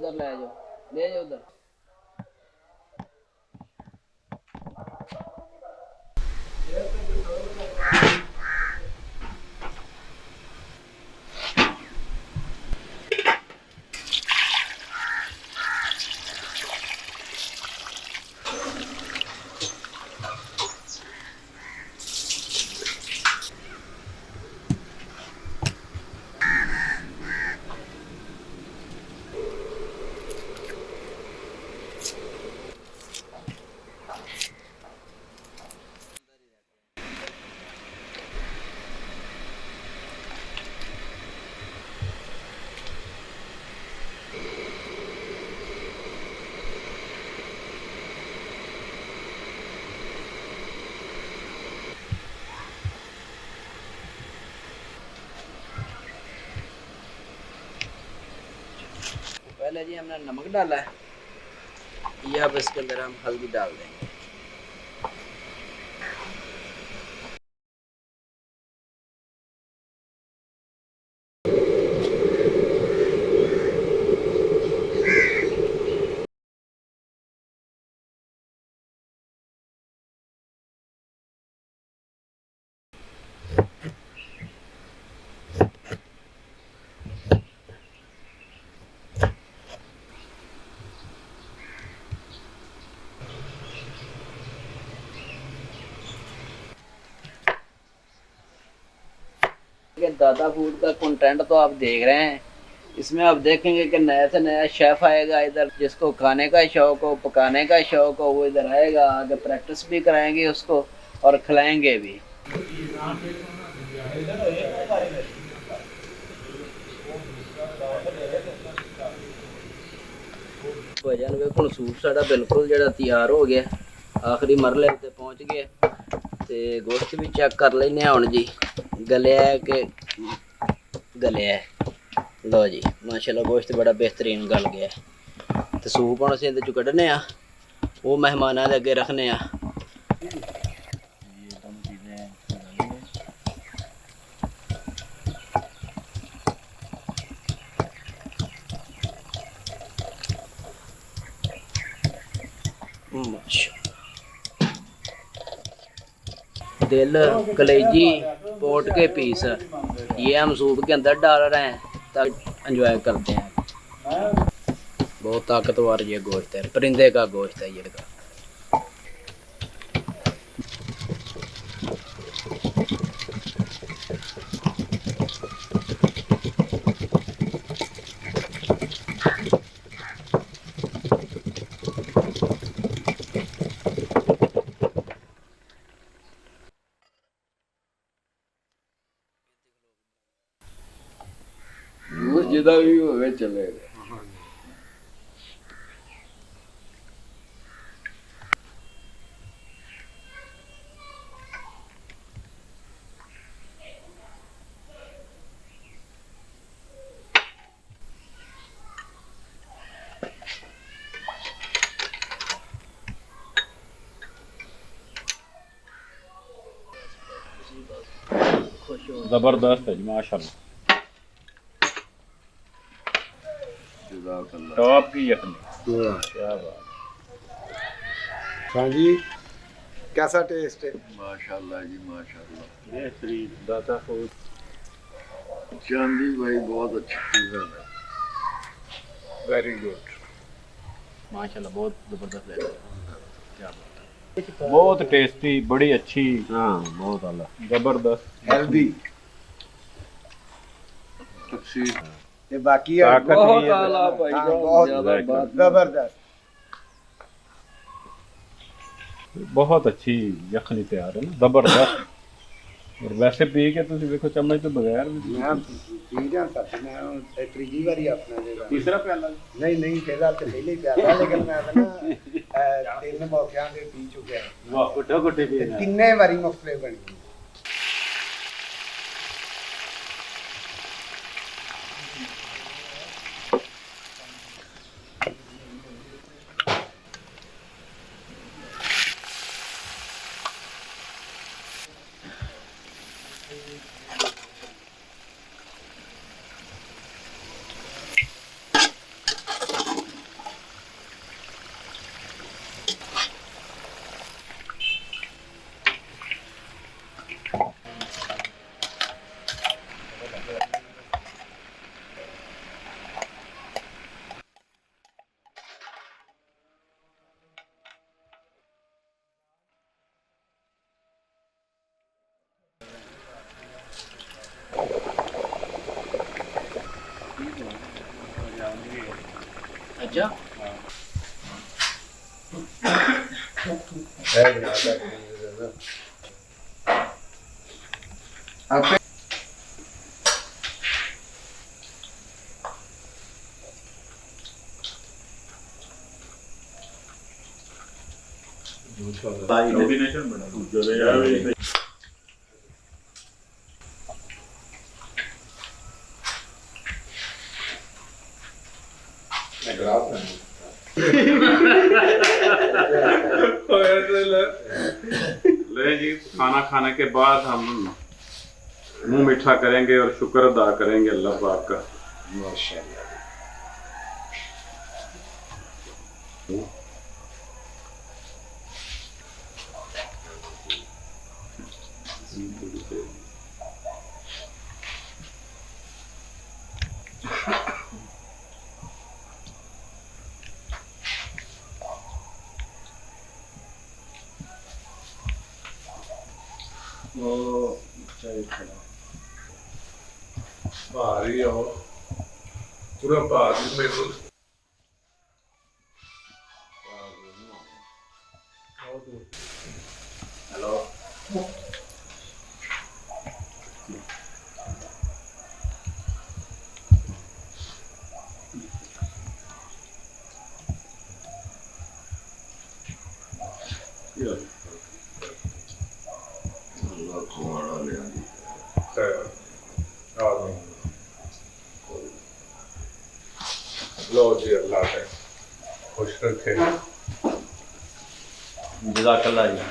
उधर ले जाओ, ले जाओ उधर। पहले जी हमने नमक डाला है, या अब इसके अंदर हम हल्दी डाल देंगे। दादा फूड का कंटेंट तो आप देख रहे हैं, इसमें आप देखेंगे कि नया से नया शेफ आएगा इधर, जिसको खाने का शौक हो, पकाने का शौक हो, वो इधर आएगा, आगे प्रैक्टिस भी कराएंगे उसको और खिलाएंगे भी। भजन वेखो सूप साड़ा बिल्कुल जड़ा तैयार हो गया, आखिरी मरले ते पहुंच गए ते गोश्त भी चेक कर लेने हुण जी, गलिया है कि गलिया है। लो जी माशाल्लाह गोश्त बड़ा बेहतरीन गल गया है ते सूप हुण असीं इहदे चों कड्ढने आ, वो मेहमानां दे अगे रखने आ। दिल, कलेजी, पोट के पीस ये हम सूप के अंदर डाल रहे हैं ताकि एंजॉय करते हैं। बहुत ताकतवर ये गोश्त है, परिंदे का गोश्त है ये का। जिदा भी होवे चलेगा। जबरदस्त है जी माशाल्लाह, टॉप की यखनी, क्या बात। हाँ जी कैसा टेस्ट है? माशाल्लाह जी माशाल्लाह, बेहतरीन दाताफूड। चांदी भाई बहुत अच्छी चीज़ है, वेरी गुड, माशाल्लाह बहुत जबरदस्त लग रहा है, क्या बात है, बहुत टेस्टी, बड़ी अच्छी, हाँ बहुत आला, जबरदस्त, हेल्दी तकसीर ये बाकी ताकत भी बहुत है। आला भाई, हाँ, बहुत बहुत ज्यादा बात। जबरदस्त, बहुत अच्छी यखनी तैयार है ना, जबरदस्त। और वैसे पी के तुम देखो चम्मच तो बगैर भी मैं पी रहा था, मैं तीसरी बारी अपना देगा तीसरा प्याला नहीं नहीं फिलहाल तो पहले ही प्याला, लेकिन मैं ना 3 मौकिਆਂ ਦੇ पी चुके हैं, वाह गुड्डा गुड्डे भी है 3 ਵਾਰੀ ਮੁਖਤਲੇ ਬਣੀ। ਅੱਛਾ ਇਹ ਬਣਾਦਾ ਆਪੇ ਕੰਬੀਨੇਸ਼ਨ ਬਣਾ ਦੂਜੇ ਦੇ ਯਾਰ ले जी खाना खाने के बाद हम मुंह मीठा करेंगे और शुक्र अदा करेंगे अल्लाह पाक का। माशाअल्लाह ਭਾਰੀ ਆ ਉਹ ਪੂਰਾ ਭਾਰੀ ਮੇਰੇ ਹੈਲੋ ਅੱਲਾ ਖਵਾੜਾ ਲਿਆਂਦੀ लो जी अल्लाह ने खुश रखे। जज़ाकल्लाह जी।